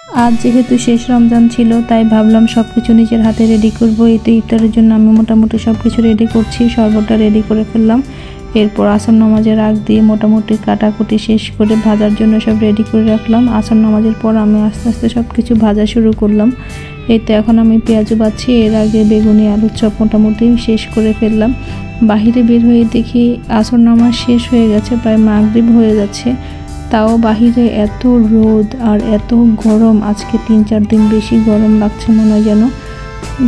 আজ যেহেতু শেষ রমজান ছিল তাই ভাবলাম সবকিছু নিজের হাতে রেডি করব। এই তো ইফতারের জন্য আমি মোটামুটি সবকিছু রেডি করছি, শরবতটা রেডি করে ফেললাম। এরপর আসর নামাজের আগ দিয়ে মোটামুটি কাটাকুটি শেষ করে ভাজার জন্য সব রেডি করে রাখলাম। আসর নামাজের পর আমি আস্তে আস্তে সবকিছু ভাজা শুরু করলাম। এই তো এখন আমি পেঁয়াজও বাচ্ছি, এর আগে বেগুনি আলুর চপ মোটামুটি শেষ করে ফেললাম। বাহিরে বের হয়ে দেখি আসর নামাজ শেষ হয়ে গেছে, প্রায় মাগরিব হয়ে যাচ্ছে। তাও বাহিরে এত রোদ আর এত গরম, আজকে 3-4 দিন বেশি গরম লাগছে মনে হয়, যেন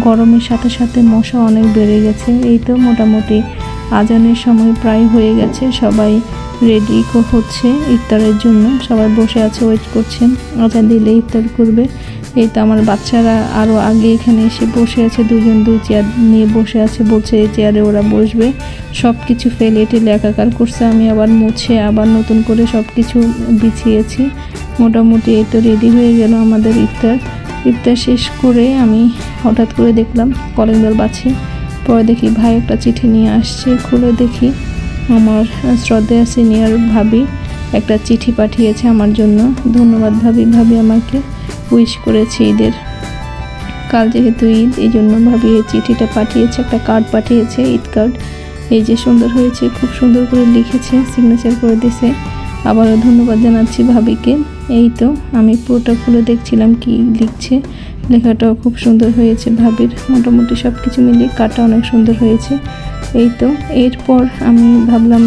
গরমের সাথে সাথে মশা অনেক বেড়ে গেছে। এই তো মোটামুটি আজানের সময় প্রায় হয়ে গেছে, সবাই রেডি হচ্ছে ইফতারের জন্য, সবাই বসে আছে ওয়েট করছেন আজান দিলে ইফতার করবে। এই তো আমার বাচ্চারা আরও আগে এখানে এসে বসে আছে, দুজন দুই চেয়ার নিয়ে বসে আছে, বলছে এই চেয়ারে ওরা বসবে। সব কিছু ফেলে টেলে একাকার করছে, আমি আবার মুছে আবার নতুন করে সব কিছু বিছিয়েছি। মোটামুটি এই তো রেডি হয়ে গেল আমাদের ইফতার। ইফতার শেষ করে আমি হঠাৎ করে দেখলাম কলিং বেল বাজছে। পরে দেখি ভাই একটা চিঠি নিয়ে আসছে, খুলে দেখি আমার শ্রদ্ধেয় সিনিয়র ভাবি একটা চিঠি পাঠিয়েছে আমার জন্য। ধন্যবাদ ভাবি, ভাবি আমাকে উইশ করেছে ঈদের। কাল যেহেতু ঈদ, এই জন্য ভাবি এই চিঠিটা পাঠিয়েছে, একটা কার্ড পাঠিয়েছে, ঈদ কার্ড। এই যে সুন্দর হয়েছে, খুব সুন্দর করে লিখেছে, সিগনেচার করে দিয়েছে। আবারও ধন্যবাদ জানাচ্ছি ভাবিকে। এই তো আমি পুরোটা খুলে দেখছিলাম কি লিখছে, লেখাটাও খুব সুন্দর হয়েছে ভাবির। মোটামুটি সব কিছু মিলিয়ে কার্ডটা অনেক সুন্দর হয়েছে। এই তো এরপর আমি ভাবলাম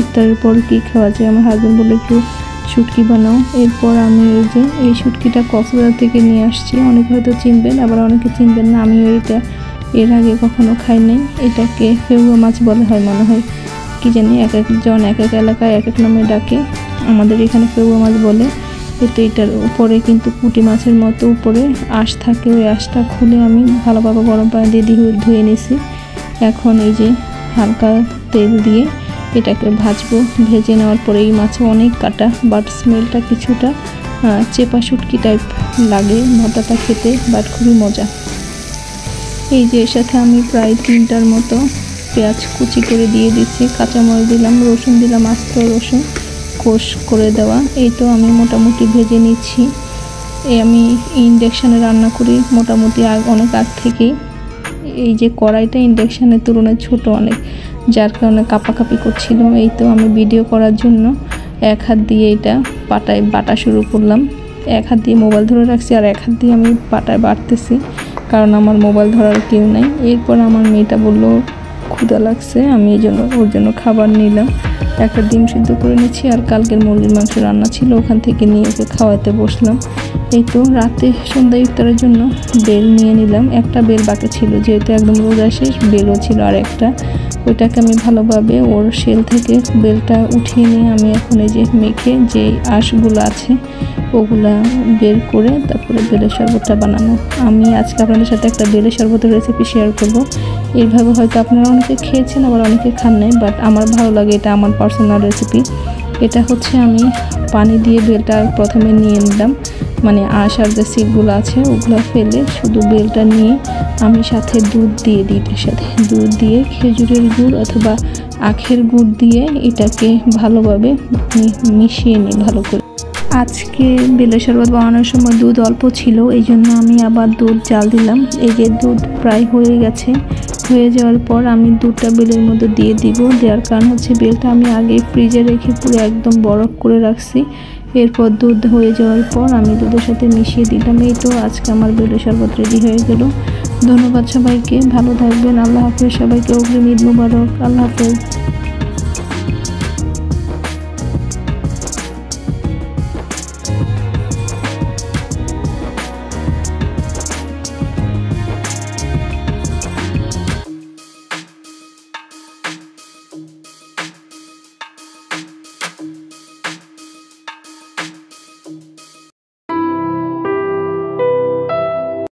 ইফতারের পর কী খাওয়া যায়, আমার হাজব্যান্ড বলে একটু শুটকি বানাও। এরপর আমি এই শুটকিটা কক্সবাজার থেকে নিয়ে আসছি, অনেকে হয়তো চিনবেন, আবার অনেকে চিনবেন না। আমিও এটা এর আগে কখনো খাই নাই। এটাকে ফেউয়া মাছ বলা হয় মনে হয়, কি জানি, এক একজন এক এক এলাকায় এক এক নামে ডাকে। আমাদের এখানে ফেউয়া মাছ বলে। তো এটার উপরে কিন্তু পুঁটি মাছের মতো উপরে আঁশ থাকে, ওই আঁশটা খুলে আমি ভালোভাবে গরম পানি দিয়ে ধুয়ে নিয়েছি। এখন এই যে হালকা তেল দিয়ে এটাকে ভাজবো। ভেজে নেওয়ার পরে এই মাছে অনেক কাটা, বাট স্মেলটা কিছুটা চেপা শুটকি টাইপ লাগে ভর্তাটা খেতে, বাট খুবই মজা। এই যে এর সাথে আমি প্রায় 3টার মতো পেঁয়াজ কুচি করে দিয়ে দিচ্ছি, কাঁচামরিচ দিলাম, রসুন দিলাম, আস্ত রসুন কোষ করে দেওয়া। এই তো আমি মোটামুটি ভেজে নিচ্ছি। আমি ইন্ডাকশানে রান্না করি মোটামুটি অনেক আগ থেকেই। এই যে কড়াইটা ইন্ডাকশানের তুলনায় ছোট অনেক, যার কারণে কাঁপাকাঁপি করছিল। এই তো আমি ভিডিও করার জন্য এক হাত দিয়ে এটা পাটায় বাটা শুরু করলাম। এক হাত দিয়ে মোবাইল ধরে রাখছি আর এক হাত দিয়ে আমি পাটায় বাটতেছি, কারণ আমার মোবাইল ধরার কেউ নেই। এরপর আমার মেয়েটা বললো ক্ষুধা লাগছে, আমি এই জন্য ওর জন্য খাবার নিলাম। একটা ডিম সিদ্ধ করে নিচ্ছি, আর কালকের মুরগির মাংস রান্না ছিল, ওখান থেকে নিয়ে ওকে খাওয়াতে বসলাম। এই তো রাতে সন্ধ্যা ইফতারের জন্য বেল নিয়ে নিলাম। একটা বেল বাকি ছিল, যেহেতু একদম রোজা শেষ, বেলও ছিল আর একটা। ওইটাকে আমি ভালোভাবে ওর শেল থেকে বেলটা উঠিয়ে নিয়ে আমি এখন এই যে মেখে যে আঁশগুলো আছে ওগুলা বের করে তারপরে বেলের শরবতটা বানানো। আমি আজকে আপনাদের সাথে একটা বেলের শরবতের রেসিপি শেয়ার করব। এইভাবে হয়তো আপনারা অনেকে খেয়েছেন, আবার অনেকে খান নাই, বাট আমার ভালো লাগে, এটা আমার পার্সোনাল রেসিপি। এটা হচ্ছে আমি পানি দিয়ে বেলটা প্রথমে নিয়ে নিলাম, মানে আঁশ আর যে সিটগুলো আছে ওগুলো ফেলে শুধু বেলটা নিয়ে আমি সাথে দুধ দিয়ে দিই। এটার সাথে দুধ দিয়ে খেজুরের গুড় অথবা আখের গুড় দিয়ে এটাকে ভালোভাবে মিশিয়ে নিই ভালো করে। আজকে বেলের শরবত বানানোর সময় দুধ অল্প ছিল, এই জন্য আমি আবার দুধ জাল দিলাম। এই যে দুধ প্রায় হয়ে গেছে, হয়ে যাওয়ার পর আমি দুধটা বেলের মধ্যে দিয়ে দিব। দেওয়ার কারণ হচ্ছে বেলটা আমি আগে ফ্রিজে রেখে পুরো একদম বরফ করে রাখছি। এরপর দুধ হয়ে যাওয়ার পর আমি দুধের সাথে মিশিয়ে দিলাম। এই তো আজকে আমার বেলের শরবত রেডি হয়ে গেল। ধন্যবাদ সবাইকে, ভালো থাকবেন, আল্লাহ হাফেজ। সবাইকে অগ্রিম ঈদ মুবারক, আল্লাহ হাফেজ।